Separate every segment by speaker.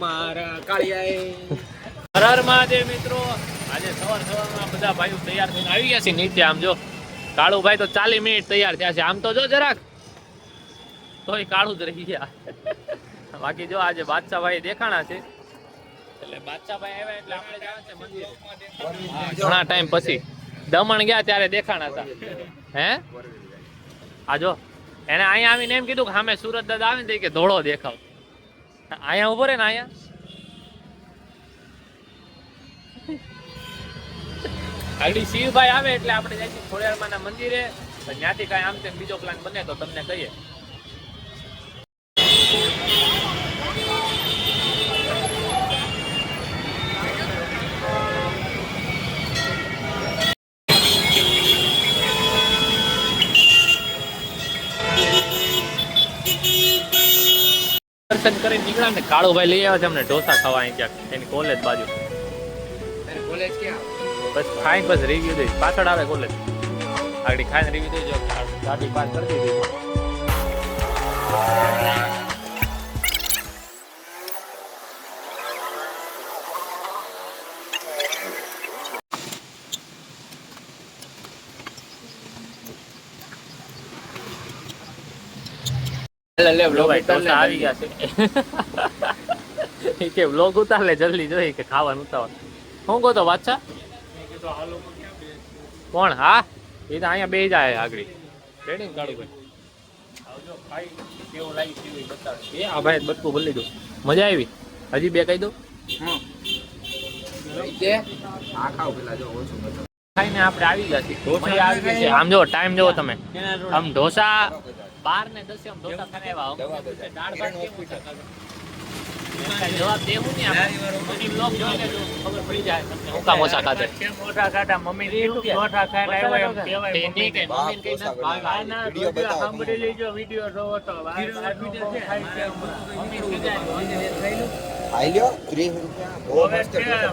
Speaker 1: મારા કાળિયાએ હર હર મહાદેવ મિત્રો, આજે સવારમાં બધા ભાઈઓ તૈયાર થઈને આવી ગયા છે નીચે. આમ જો કાળુભાઈ તો 40 મિનિટ તૈયાર થયા છે. આમ તો જો જરાક તોય કાળું જ રહી ગયા. બાકી જો આજે બાદશાહભાઈ દેખાણા છે, એટલે બાદશાહભાઈ આવ્યા એટલે આપણે જવાનું છે મંદિરે. ઘણા ટાઈમ પછી દમણ ગયા ત્યારે દેખાણા હતા. હે આ જો એને અહીંયા આવીને એમ કીધું કે સામે સુરત દાદા આવે ને કે ધોળો દેખાવ. અહીંયા ઉભો રે ને અહીંયા આગળ શિવભાઈ આવે એટલે આપણે જઈશું ખોડિયારમાંના મંદિરે. ત્યાંથી કાંઈ આમ તેમ બીજો પ્લાન બને તો તમને કહીએ. દર્શન કરીને નીકળ્યા ને કાળુભાઈ લઈ આવ્યા છે અમને ઢોસા ખાવા અહીં ક્યાંક એની કોલેજ બાજુ. કોલેજ ક્યાં? બસ ખાઈને બસ રિવ્યુ દઈશ, પાછળ આવે કોલેજ. આગળ ખાઈને રિવ્યુ દઈજો. ગાડી પાસ કરી દીધી. આવી ગયા છે કે વ્લોગ ઉતાર લે જલ્દી, જોઈ કે ખાવાનું ઉતાર. શું કહો તો બાદશાહ? કોણ? હા એ તો અહીંયા બે જાય આગળ. રેડી ને કાળુભાઈ? કેવું લાગ્યું કેવું બતાવે. એ આ ભાઈ બટકું ભરી લીધું. મજા આવી? હજી બે કહી દઉં. ખાઈને આપણે આવી ગયા છીએ. આમ જો ટાઈમ જોવો તમે. આમ ઢોસા 12 ને 10 આમ ઢોસા ખાને આવ્યા. દાળ ભાત કેવું છે? જવાબ દેવું ને મમ્મી બ્લોગ જોઈને જો ખબર પડી જાય તમને. હું કા મોસા ખાતે મોસા ખાતા મમ્મી મોસા ખાઈને આવ્યો એમ કહેવાય. મમ્મી કે મમ્મી કઈ ના વિડિયો સાંભળી લેજો, વિડિયો જોવો તો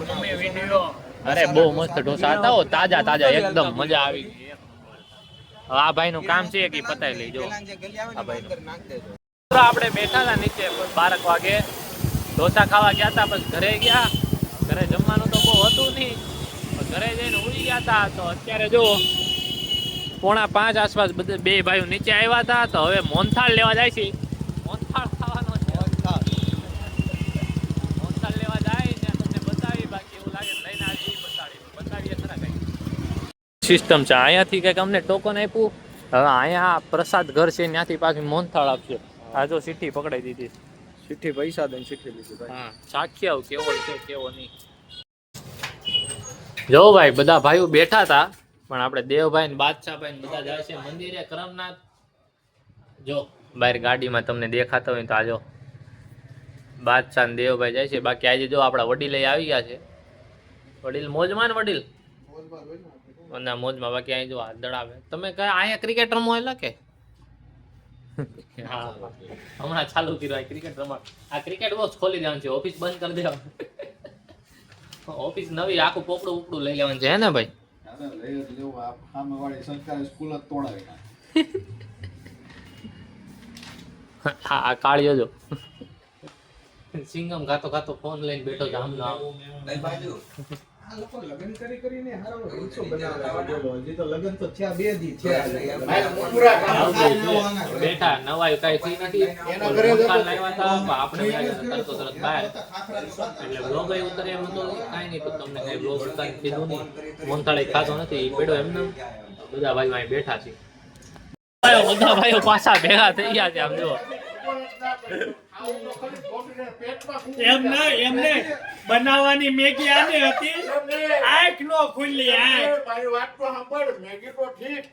Speaker 1: મમ્મી વિડિયો. અરે બહુ મસ્ત ઢોસા હતા હો, તાજા તાજા એકદમ મજા આવી ગઈ. આ ભાઈ નું કામ છે કે પતાવી લેજો. આ ભાઈ આપણે બેઠા હતા નીચે 12 વાગે ઢોસા ખાવા ગયા હતા. બસ ઘરે ગયા. ઘરે જમવાનું તો બહુ હતું નહીં, ઘરે જઈને ઉડી ગયા હતા. તો અત્યારે જો 4:45 આસપાસ બે ભાઈઓ નીચે આવ્યા હતા. તો હવે મોહનથાળ લેવા જાય છે. મોહનથાળ ખાવાનો છે. મોહનથાળ લેવા જાય ત્યાં તમને બતાવી. બાકી એવું લાગે લઈને આવી બતાવીએ ખરા કઈ સિસ્ટમ છે. અહીંયાથી કંઈક અમને ટોકન આપ્યું. હવે અહીંયા પ્રસાદ ઘર છે, ત્યાંથી પાછી મોહનથાળ આપશે. આ જો ચિઠ્ઠી પકડાઈ દીધી.
Speaker 2: ચિઠ્ઠી પૈસા દઈને ચિઠ્ઠી લીધી ભાઈ.
Speaker 1: હા સાક્ષી આવ કેવો છે કેવો નહીં. જો ભાઈ બધા ભાઈઓ બેઠા હતા, પણ આપણે દેવભાઈ ને બાદશાહભાઈ ને બધા જાય છે મંદિરે કરમનાથ. જો બહાર ગાડીમાં તમને દેખાતા હોય તો આ જો બાદશાહ ને દેવભાઈ જાય છે. બાકી આજે જો આપણા વડીલ આવી ગયા છે. વડીલ મોજમાં ને વડીલ ના મોજમાં. બાકી અહીં જો હાથ દડાવે. તમે કયા અહીંયા ક્રિકેટ રમો એલા કે? હા હમણાં ચાલુ કર્યું ક્રિકેટ રમવા. આ ક્રિકેટ બોક્સ ખોલી દેવાનું છે, ઓફિસ બંધ કરી દેવાનું. ઓફિસ નવી આખું પોપડું ઉપડું લઈ લેવાનું છે હે ને ભાઈ? હા કાળિયો જો સિંગમ ખાતો ખાતો ફોન લઈને બેઠો છે. આમ
Speaker 2: લગન કરીને લગન તો થયા 2 દી
Speaker 1: બેઠા નવાય કઈ થઈ નથી. આપણે તરતો તરત બહાર એટલે બ્લોગ ઉતરે એમ તો કાંઈ નહીં. તો તમને કઈ બ્લોગ ઉતારી કીધું નહીં. મોહનથાળ ખાતો નથી પેડો એમને. બધા ભાઈઓ અહીં બેઠા છે. બધા ભાઈઓ પાછા ભેગા થઈ ગયા છે. આમ જો
Speaker 3: એમને બનાવવાની મેગી આને હતી. આંખ નો ખુલ્લી આંખ.
Speaker 4: મારી વાત તો સાંભળ. મેગી તો ઠીક,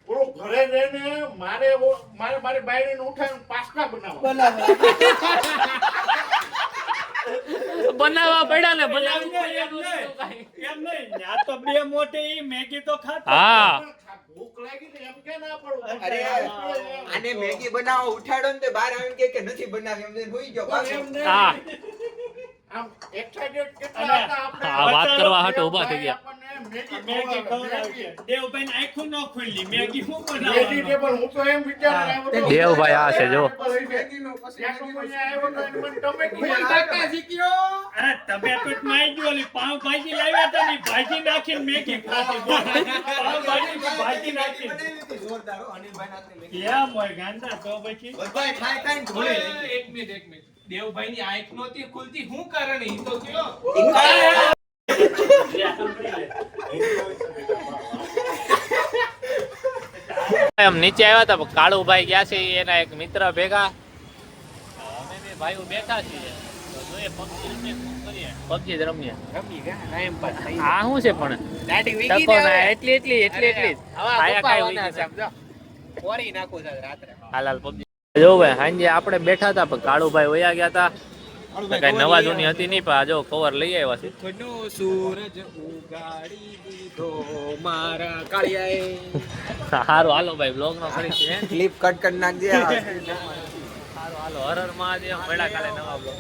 Speaker 4: થોડું ઘરે જઈને મારી બાયડીને ઉઠાવીને પાસ્તા બનાવવા
Speaker 1: પડ્યા ને.
Speaker 3: એમ નહીં આ તો 2 મોટી મેગી તો ખાતા.
Speaker 1: હા
Speaker 4: ભૂખ લાગી તો એમ કે ના પડું.
Speaker 2: અરે આને મેગી બનાવવા ઉઠાડો ને તે બહાર આવીને કે નથી બનાવી, એમને હોઈ ગયો પાછો.
Speaker 1: હા
Speaker 4: આમ એક્સાઇટેડ કેટલા હતા આપણે.
Speaker 1: વાત કરવા હાટો ઊભા થઈ ગયા.
Speaker 4: આપણને
Speaker 3: મેગી ખવડાવશે. દેવભાઈને આંખું ન ખુલ્લી. મેગી શું બનાવવાનું?
Speaker 4: વેજીટેબલ હું તો એમ વિચારું આવ્યો તો
Speaker 1: દેવભાઈ આ છે જો.
Speaker 4: ત્યાં તો કોઈ આવ્યો તો એને મને ટમેટું
Speaker 2: હું
Speaker 4: યાદ
Speaker 2: કાકા
Speaker 4: આવ્યા.
Speaker 2: શીખ્યો.
Speaker 3: આ ટમેટું જ મારી ગયો. ઓલી પાવભાજી લાવ્યા હતા ને, ભાજી નાખીને મેગી ખાધી. પાવભાજી ભાજી નાખીને.
Speaker 2: બનાવી હતી જોરદાર હો, અનિલભાઈ નાખની મેગી.
Speaker 3: કેમ હોય ગાંડા તો પછી?
Speaker 2: બધાય ખાઈ ખાઈને ઢોળી લીધી.
Speaker 5: એક મિનિટ દેવભાઈ ની આંખ નહોતી ખુલતી શું કારણ ઈ તો કયો
Speaker 1: એમ નીચે આવ્યા હતા પણ કાળુભાઈ ગયા છે એના એક મિત્ર ભેગા અમે બે ભાઈઓ બેઠા છીએ તો જોઈએ PUBG રમીએ શું કરીએ PUBG જ રમીએ આ શું છે પણ ટકો ના એટલી જ. આયા કાંઈ વીગી નથી. હાલ PUBG જો ભાઈ સાંજે આપણે બેઠા હતા પણ કાળુભાઈ વયા ગયા હતા કઈ નવા જૂની હતી નહીં પણ આ જો કવર લઈ આવ્યા છે.
Speaker 2: નો સૂરજ ઉગાડી દીધો મારા કાળિયાએ.
Speaker 1: સારું હાલો ભાઈ બ્લોગ નો કરી છે
Speaker 2: ક્લિપ કટ કરી નાખજે.
Speaker 1: સારું હાલો હર હર મહાદેવ મળ્યા કાલે નવા બ્લોગ.